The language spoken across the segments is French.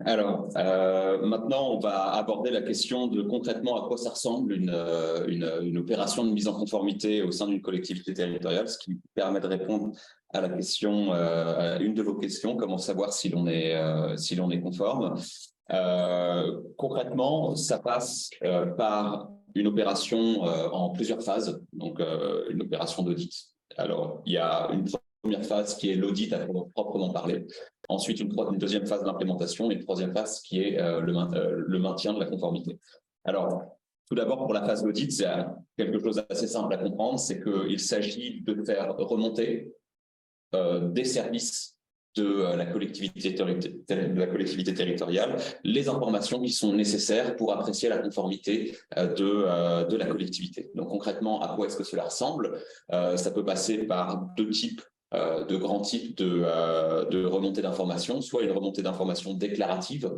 Maintenant, on va aborder la question de concrètement à quoi ça ressemble une opération de mise en conformité au sein d'une collectivité territoriale, ce qui permet de répondre à la question, à une de vos questions, comment savoir si l'on est conforme. Concrètement, ça passe par une opération en plusieurs phases, donc une opération d'audit. Alors, il y a une première phase qui est l'audit à proprement parler. Ensuite, une deuxième phase d'implémentation et une troisième phase qui est le maintien de la conformité. Alors, tout d'abord, pour la phase d'audit, c'est quelque chose d'assez simple à comprendre, c'est qu'il s'agit de faire remonter des services de la collectivité territoriale les informations qui sont nécessaires pour apprécier la conformité de la collectivité. Donc concrètement, à quoi est-ce que cela ressemble? Ça peut passer par de grands types de remontée d'informations, soit une remontée d'informations déclarative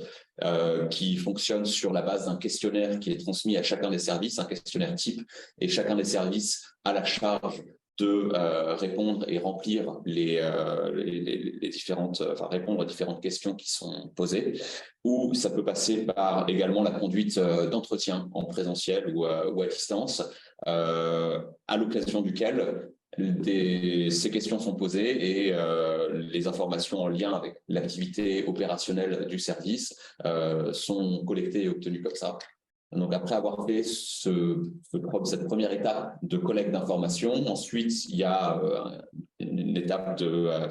qui fonctionne sur la base d'un questionnaire qui est transmis à chacun des services, un questionnaire type, et chacun des services a la charge de répondre et remplir les différentes, répondre aux différentes questions qui sont posées, ou ça peut passer par également la conduite d'entretiens en présentiel ou à distance, à l'occasion duquel ces questions sont posées et les informations en lien avec l'activité opérationnelle du service sont collectées et obtenues comme ça. Donc, après avoir fait cette première étape de collecte d'informations, ensuite, il y a une étape de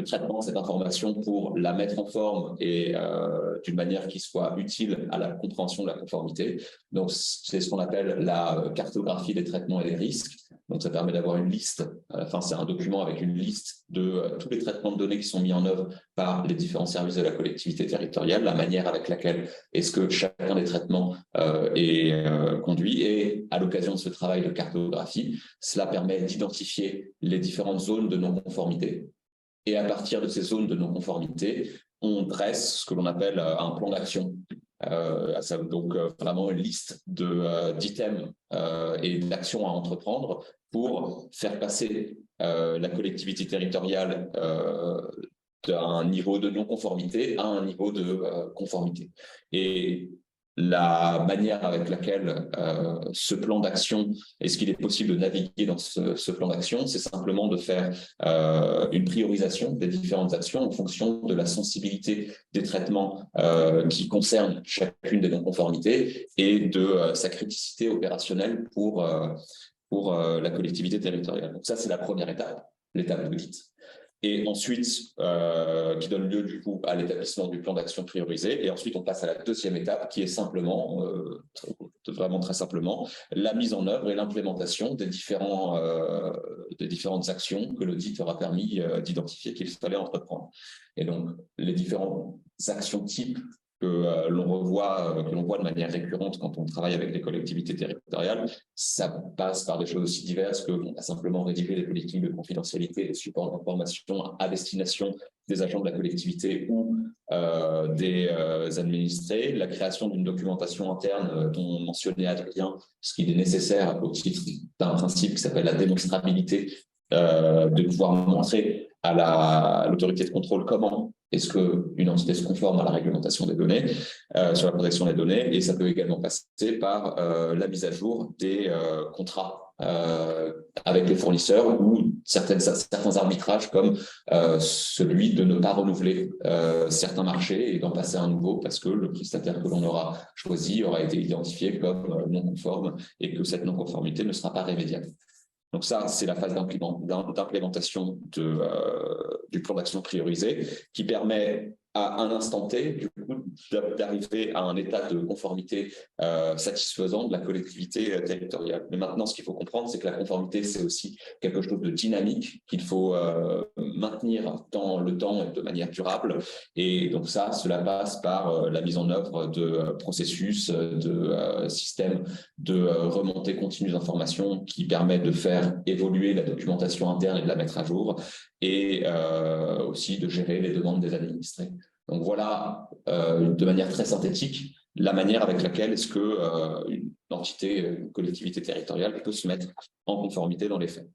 traitement de cette information pour la mettre en forme et d'une manière qui soit utile à la compréhension de la conformité. Donc, c'est ce qu'on appelle la cartographie des traitements et des risques. Donc, ça permet d'avoir une liste, c'est un document avec une liste de tous les traitements de données qui sont mis en œuvre par les différents services de la collectivité territoriale, la manière avec laquelle est-ce que chacun des traitements est conduit. Et à l'occasion de ce travail de cartographie, cela permet d'identifier les différentes zones de non-conformité. Et à partir de ces zones de non-conformité, on dresse ce que l'on appelle un plan d'action. Donc vraiment une liste d'items et d'actions à entreprendre pour faire passer la collectivité territoriale d'un niveau de non-conformité à un niveau de conformité. Et la manière avec laquelle ce plan d'action, est-ce qu'il est possible de naviguer dans ce plan d'action, c'est simplement de faire une priorisation des différentes actions en fonction de la sensibilité des traitements qui concernent chacune des non-conformités et de sa criticité opérationnelle pour la collectivité territoriale. Donc ça, c'est la première étape, l'étape d'audit. Et ensuite, qui donne lieu du coup à l'établissement du plan d'action priorisé. Et ensuite, on passe à la deuxième étape qui est simplement, vraiment très simplement, la mise en œuvre et l'implémentation des différentes actions que l'audit aura permis d'identifier qu'il fallait entreprendre. Et donc, les différentes actions types que l'on voit de manière récurrente quand on travaille avec les collectivités territoriales, ça passe par des choses aussi diverses que simplement rédiger des politiques de confidentialité et de support d'information à destination des agents de la collectivité ou des administrés, la création d'une documentation interne dont mentionnait Adrien, ce qui est nécessaire au titre d'un principe qui s'appelle la démonstrabilité, de pouvoir montrer à l'autorité de contrôle comment est-ce qu'une entité se conforme à la réglementation des données, sur la protection des données, et ça peut également passer par la mise à jour des contrats avec les fournisseurs ou certains arbitrages comme celui de ne pas renouveler certains marchés et d'en passer à un nouveau parce que le prestataire que l'on aura choisi aura été identifié comme non conforme et que cette non-conformité ne sera pas rémédiable. Donc ça, c'est la phase d'implémentation du plan d'action priorisé qui permet à un instant T, du coup, d'arriver à un état de conformité satisfaisant de la collectivité territoriale. Mais maintenant, ce qu'il faut comprendre, c'est que la conformité, c'est aussi quelque chose de dynamique qu'il faut maintenir dans le temps et de manière durable. Et donc ça, cela passe par la mise en œuvre de processus, de systèmes de remontée continue d'informations qui permettent de faire évoluer la documentation interne et de la mettre à jour, et aussi de gérer les demandes des administrés. Donc voilà, de manière très synthétique, la manière avec laquelle est-ce que une entité, une collectivité territoriale peut se mettre en conformité dans les faits.